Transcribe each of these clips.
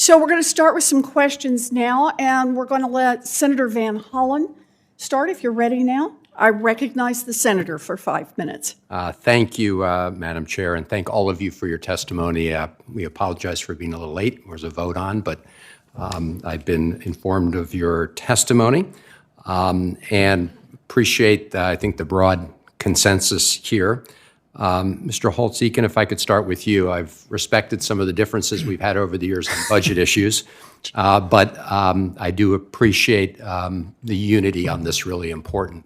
So we're going to start with some questions now, and we're going to let Senator Van Hollen start if you're ready now. I recognize the senator for 5 minutes. Thank you, Madam Chair, and thank all of you for your testimony. We apologize for being a little late. There was a vote on, but I've been informed of your testimony and appreciate, I think, the broad consensus here. Mr. Holtz-Eakin, if I could start with you. I've respected some of the differences we've had over the years on budget issues, but I do appreciate the unity on this really important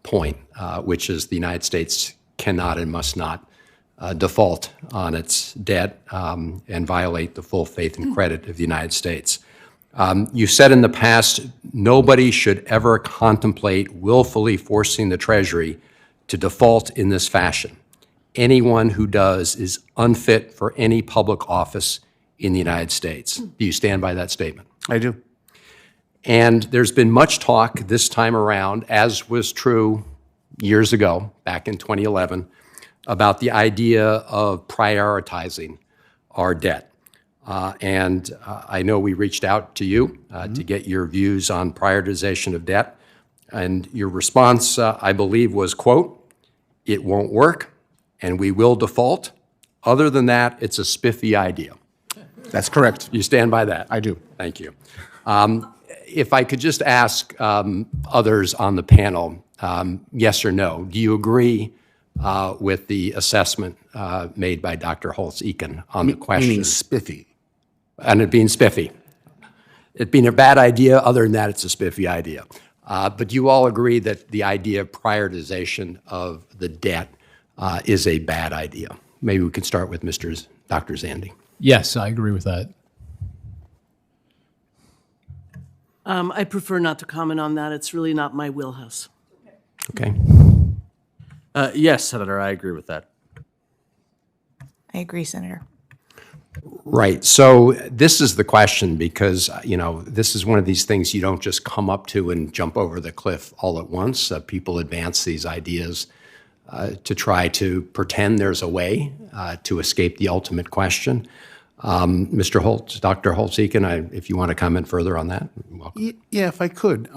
point, which is the United States cannot and must not default on its debt and violate the full faith and credit of the United States. You said in the past, nobody should ever contemplate willfully forcing the Treasury to default in this fashion. Anyone who does is unfit for any public office in the United States. Do you stand by that statement? I do. And there's been much talk this time around, as was true years ago, back in 2011, about the idea of prioritizing our debt. And I know we reached out to you to get your views on prioritization of debt. And your response, I believe, was, quote, "It won't work, and we will default. Other than that, it's a spiffy idea." That's correct. You stand by that? I do. Thank you. If I could just ask others on the panel, yes or no, do you agree with the assessment made by Dr. Holtz-Eakin on the question? Meaning spiffy. And it being spiffy. It being a bad idea, other than that, it's a spiffy idea. But do you all agree that the idea of prioritization of the debt is a bad idea? Maybe we can start with Dr. Zandi. Yes, I agree with that. I prefer not to comment on that. It's really not my wheelhouse. Okay. Yes, Senator, I agree with that. I agree, Senator. Right. So this is the question because, this is one of these things you don't just come up to and jump over the cliff all at once. People advance these ideas to try to pretend there's a way to escape the ultimate question. Mr. Holtz, Dr. Holtz-Eakin, if you want to comment further on that, welcome. Yeah, if I could.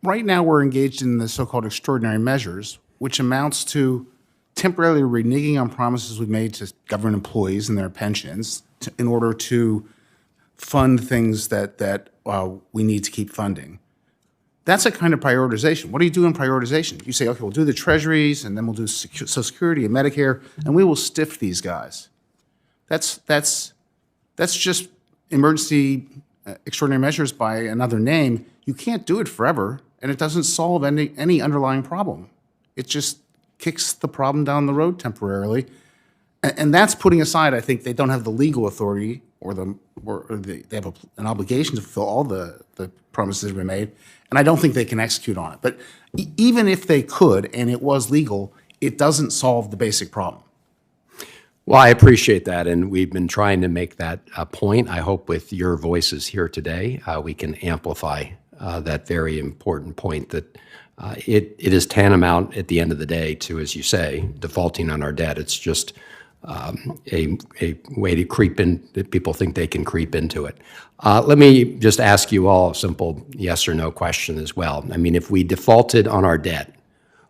Right now we're engaged in the so-called extraordinary measures, which amounts to temporarily reneging on promises we've made to government employees and their pensions in order to fund things that we need to keep funding. That's a kind of prioritization. What do you do in prioritization? You say, okay, we'll do the treasuries, and then we'll do Social Security and Medicare, and we will stiff these guys. That's just emergency extraordinary measures by another name. You can't do it forever, and it doesn't solve any underlying problem. It just kicks the problem down the road temporarily, and that's putting aside. I think they don't have the legal authority or they have an obligation to fulfill all the promises that have been made, and I don't think they can execute on it. But even if they could, and it was legal, it doesn't solve the basic problem. Well, I appreciate that, and we've been trying to make that a point. I hope with your voices here today, we can amplify that very important point that it is tantamount at the end of the day to, as you say, defaulting on our debt. It's just a way to creep in, that people think they can creep into it. Let me just ask you all a simple yes or no question as well. I mean, if we defaulted on our debt,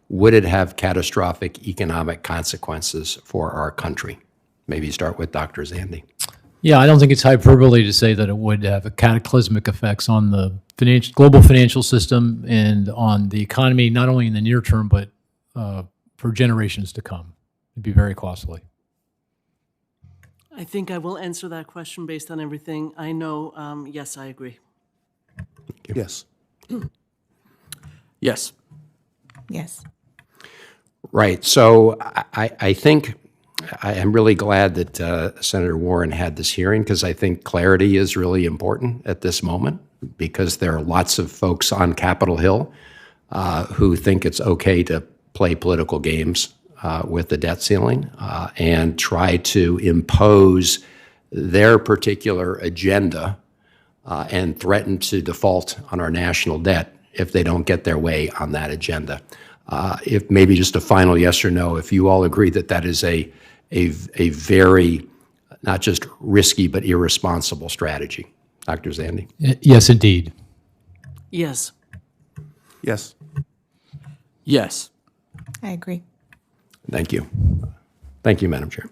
would it have catastrophic economic consequences for our country? Maybe start with Dr. Zandi. Yeah, I don't think it's hyperbole to say that it would have a cataclysmic effects on the global financial system and on the economy, not only in the near term, but for generations to come. It'd be very costly. I think I will answer that question based on everything I know. Yes, I agree. Yes. Yes. Yes. Right. So I think I am really glad that Senator Warren had this hearing, because I think clarity is really important at this moment, because there are lots of folks on Capitol Hill who think it's okay to play political games with the debt ceiling and try to impose their particular agenda and threaten to default on our national debt if they don't get their way on that agenda. If maybe just a final yes or no, if you all agree that that is a very not just risky, but irresponsible strategy. Dr. Zandi? Yes, indeed. Yes. Yes. Yes. I agree. Thank you. Thank you, Madam Chair.